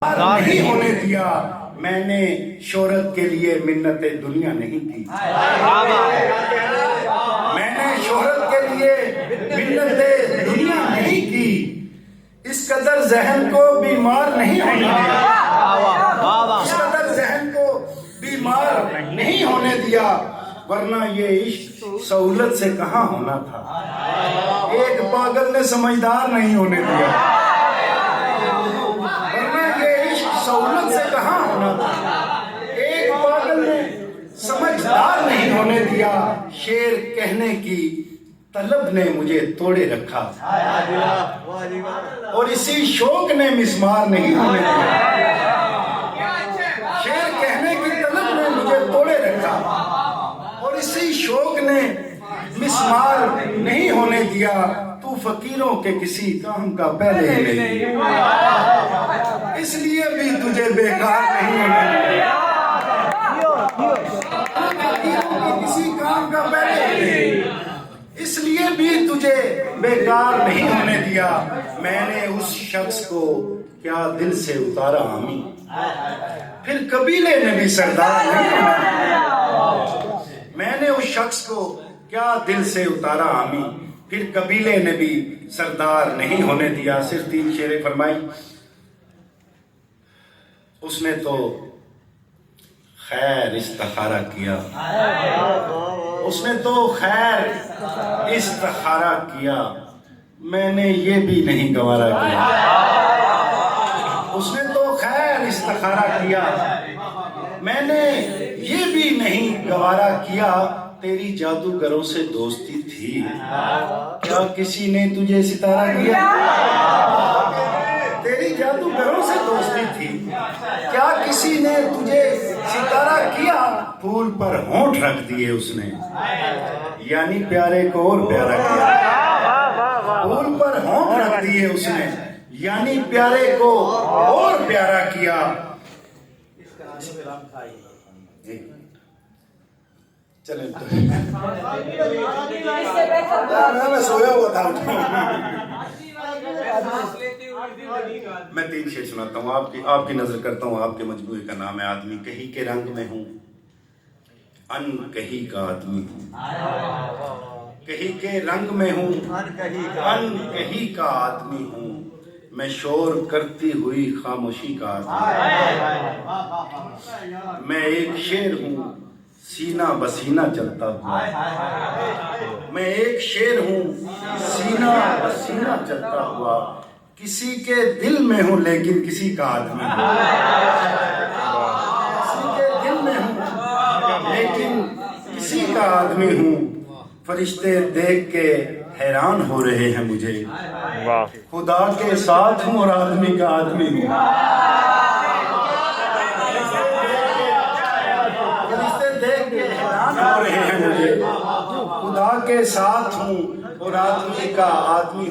नहीं होने दिया। मैंने शोहरत के लिए मिन्नतें दुनिया नहीं की। मैंने शोहरत के लिए मिन्नतें दुनिया नहीं की। इस कदर जहन को बीमार नहीं होने दिया। इस कदर जहन को बीमार नहीं होने दिया, वरना ये इश्क सहूलत से कहाँ होना था। एक पागल ने समझदार नहीं होने दिया, सहूलत से कहाँ होना था। एक पागल ने समझदार नहीं होने दिया। शेर कहने की तलब ने मुझे तोड़े रखा, और इसी शौक ने मिस्मार नहीं होने दिया। शेर कहने की तलब ने मुझे तोड़े रखा, और इसी शौक ने मिस्मार नहीं होने दिया। तू फकीरों के किसी काम का पहले ही नहीं, इसलिए भी तुझे बेकार नहीं होने दिया। फकीरों के किसी काम का पहले ही नहीं, इसलिए भी तुझे बेकार नहीं होने दिया। मैंने उस शख्स को क्या दिल से उतारा हामी, फिर कबीले ने भी सरदार नहीं होना। मैंने उस शख्स को क्या दिल से उतारा हामी, फिर कबीले ने भी सरदार नहीं होने दिया। सिर्फ 3 शेरें फरमाई। उसने तो खैर इस्तिखारा किया, उसने तो खैर इस्तिखारा किया, मैंने ये भी नहीं गवारा किया। उसने तो खैर इस्तिखारा किया, मैंने ये भी नहीं गवारा किया। तेरी जादूगरों से दोस्ती थी, क्या किसी ने तुझे सितारा किया। तेरी जादूगरों से दोस्ती थी, क्या किसी ने तुझे सितारा किया। फूल पर होंठ रख दिए उसने, यानी प्यारे को और प्यारा किया। फूल पर होंठ रख दिए उसने, यानी प्यारे को और प्यारा किया। चले मैं सोया हुआ था। मैं 3 शेर सुनाता हूँ, आपकी नजर करता हूँ। आपके मजबूए का नाम है आदमी। कहीं के रंग में हूँ, अन कहीं का आदमी हूँ। कहीं के रंग में हूँ, अन कहीं का आदमी हूँ। मैं शोर करती हुई खामोशी का आदमी। मैं एक शेर हूँ, सीना बसीना चलता हुआ। मैं एक शेर हूँ, सीना बसीना चलता हुआ। किसी के दिल में हूँ लेकिन किसी का आदमी हूँ। किसी के दिल में हूँ लेकिन किसी का आदमी हूँ। फरिश्ते देख के हैरान हो रहे हैं मुझे, खुदा के साथ हूँ और आदमी का आदमी हूँ। फरिश्ते देख के हैरान हो रहे हैं मुझे, खुदा के साथ हूँ और आदमी का आदमी।